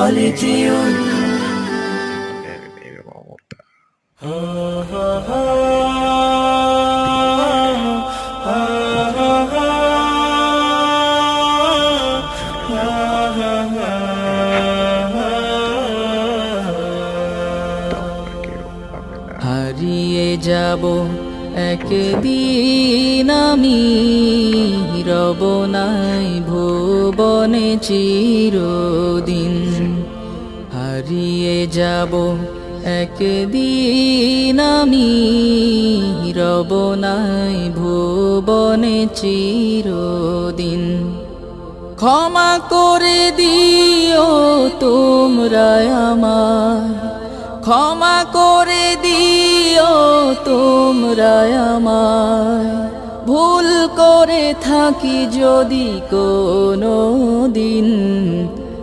خالدون. হারিয়ে যাব একদিন আমি, রব নাই ভুবনে চিরদিন। হারিয়ে যাব একদিন আমি, রব নাই ভুবনে চিরদিন। ক্ষমা করে দিও তোমরা আমায়, ক্ষমা করে দিও তোমরা আমায়, ভুল করে থাকি যদি কোনো দিন।